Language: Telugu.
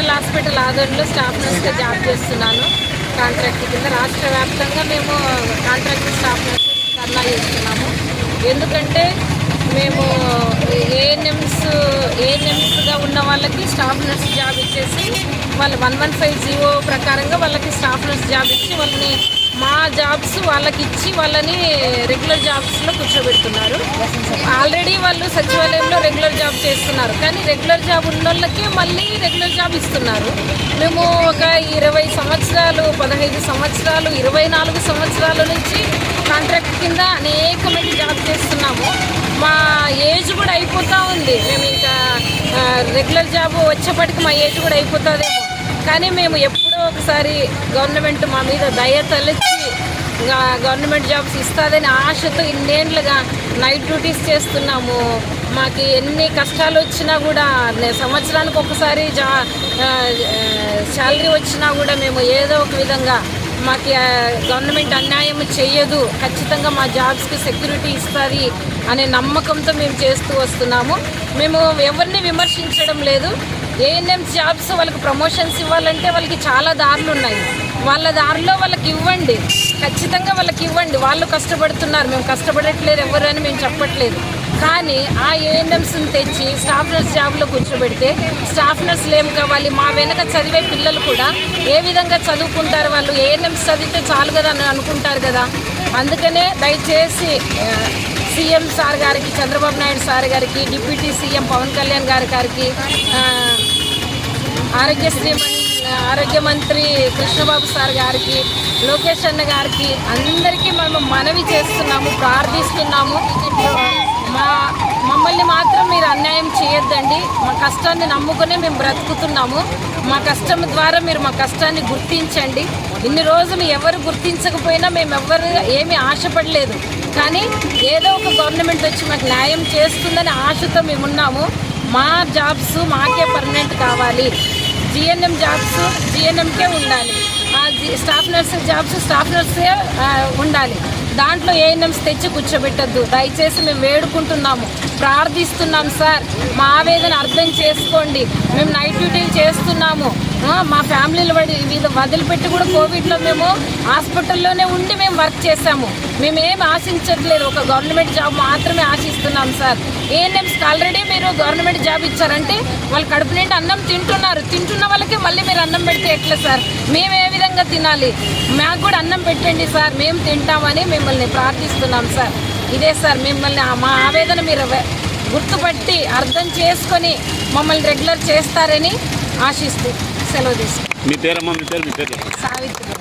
జనరల్ హాస్పిటల్ ఆధ్వర్యంలో స్టాఫ్ నర్స్గా జాబ్ చేస్తున్నాను. కాంట్రాక్ట్ కింద రాష్ట్ర వ్యాప్తంగా మేము కాంట్రాక్ట్ స్టాఫ్ నర్స్ ధర్నా చేస్తున్నాము. ఎందుకంటే మేము ఏఎన్ఎంస్గా ఉన్న వాళ్ళకి స్టాఫ్ నర్స్ జాబ్ ఇచ్చేసి వాళ్ళు 115 ప్రకారంగా వాళ్ళకి స్టాఫ్ నర్స్ జాబ్ ఇచ్చి వాళ్ళని మా జాబ్స్ వాళ్ళకి ఇచ్చి వాళ్ళని రెగ్యులర్ జాబ్స్లో కూర్చోబెడుతున్నారు. ఆల్రెడీ వాళ్ళు సచివాలయంలో రెగ్యులర్ జాబ్ చేస్తున్నారు, కానీ రెగ్యులర్ జాబ్ ఉన్న వాళ్ళకే మళ్ళీ రెగ్యులర్ జాబ్ ఇస్తున్నారు. మేము ఒక 20 సంవత్సరాలు 15 సంవత్సరాలు 24 సంవత్సరాల నుంచి కాంట్రాక్ట్ కింద అనేకమంది జాబ్ చేస్తున్నాము. మా ఏజ్ కూడా అయిపోతూ ఉంది. మేము ఇంకా రెగ్యులర్ జాబ్ వచ్చేప్పటికి మా ఏజ్ కూడా అయిపోతుందేమో, కానీ మేము ఎప్పుడో ఒకసారి గవర్నమెంట్ మా మీద దయ తలెత్తి గవర్నమెంట్ జాబ్స్ ఇస్తుందని ఆశతో ఇన్నేళ్లుగా నైట్ డ్యూటీస్ చేస్తున్నాము. మాకు ఎన్ని కష్టాలు వచ్చినా కూడా సంవత్సరానికి ఒకసారి శాలరీ వచ్చినా కూడా మేము ఏదో ఒక విధంగా మాకు గవర్నమెంట్ అన్యాయం చేయదు, ఖచ్చితంగా మా జాబ్స్కి సెక్యూరిటీ ఇస్తుంది అనే నమ్మకంతో మేము చేస్తూ వస్తున్నాము. మేము ఎవరిని విమర్శించడం లేదు. ఏఎన్ఎం జాబ్స్ వాళ్ళకి ప్రమోషన్స్ ఇవ్వాలంటే వాళ్ళకి చాలా దారులు ఉన్నాయి. వాళ్ళ దారిలో వాళ్ళకి ఇవ్వండి, ఖచ్చితంగా వాళ్ళకి ఇవ్వండి. వాళ్ళు కష్టపడుతున్నారు, మేము కష్టపడట్లేదు ఎవరు అని మేము చెప్పట్లేదు. కానీ ఆ ఏఎన్ఎంస్ని తెచ్చి స్టాఫ్ నర్స్ జాబ్లో కూర్చోబెడితే స్టాఫ్ నర్స్లు ఏం కావాలి? మా వెనక చదివే పిల్లలు కూడా ఏ విధంగా చదువుకుంటారు? వాళ్ళు ఏఎన్ఎంస్ చదివితే చాలు కదా అని అనుకుంటారు కదా. అందుకనే దయచేసి సీఎం సార్ గారికి, చంద్రబాబు నాయుడు సార్ గారికి, డిప్యూటీ సీఎం పవన్ కళ్యాణ్ గారికి, ఆరోగ్య మంత్రి కృష్ణబాబు సార్ గారికి, లోకేష్ అన్న గారికి అందరికీ మేము మనవి చేస్తున్నాము, ప్రార్థిస్తున్నాము. మమ్మల్ని మాత్రం మీరు అన్యాయం చేయొద్దండి. మా కష్టాన్ని నమ్ముకునే మేము బ్రతుకుతున్నాము. మా కష్టం ద్వారా మీరు మా కష్టాన్ని గుర్తించండి. ఇన్ని రోజులు ఎవరు గుర్తించకపోయినా మేము ఎవరు ఏమీ ఆశపడలేదు, కానీ ఏదో ఒక గవర్నమెంట్ వచ్చి మాకు న్యాయం చేస్తుందని ఆశతో మేము ఉన్నాము. మా జాబ్స్ మాకే పర్మనెంట్ కావాలి. జిఎన్ఎం జాబ్స్ జిఎన్ఎంకే ఉండాలి. స్టాఫ్ నర్స్ జాబ్స్ స్టాఫ్ నర్సే ఉండాలి. దాంట్లో ఏఎన్ఎంస్ తెచ్చి కూర్చోబెట్టద్దు. దయచేసి మేము వేడుకుంటున్నాము, ప్రార్థిస్తున్నాం సార్. మా ఆవేదన అర్థం చేసుకోండి. మేము నైట్ డ్యూటీలు చేస్తున్నాము. మా ఫ్యామిలీలు వదిలిపెట్టి కూడా కోవిడ్లో మేము హాస్పిటల్లోనే ఉండి మేము వర్క్ చేసాము. మేమేం ఆశించట్లేదు, ఒక గవర్నమెంట్ జాబ్ మాత్రమే ఆశిస్తున్నాం సార్. ఏఎన్ఎంస్కి ఆల్రెడీ మీరు గవర్నమెంట్ జాబ్ ఇచ్చారంటే వాళ్ళు కడుపు నిండి అన్నం తింటున్నారు. తింటున్న వాళ్ళకి మళ్ళీ మీరు అన్నం పెడితే ఎట్లా సార్? మేము ఏ విధంగా తినాలి? మాకు కూడా అన్నం పెట్టండి సార్, మేము తింటామని మిమ్మల్ని ప్రార్థిస్తున్నాం సార్. ఇదే సార్, మిమ్మల్ని మా ఆవేదన మీరు గుర్తుపట్టి అర్థం చేసుకొని మమ్మల్ని రెగ్యులర్ చేస్తారని ఆశిస్తూ సెలవు తీసుకుంటాం. మీ పేరమ్మా? మీ పేరు? సావిత్రి.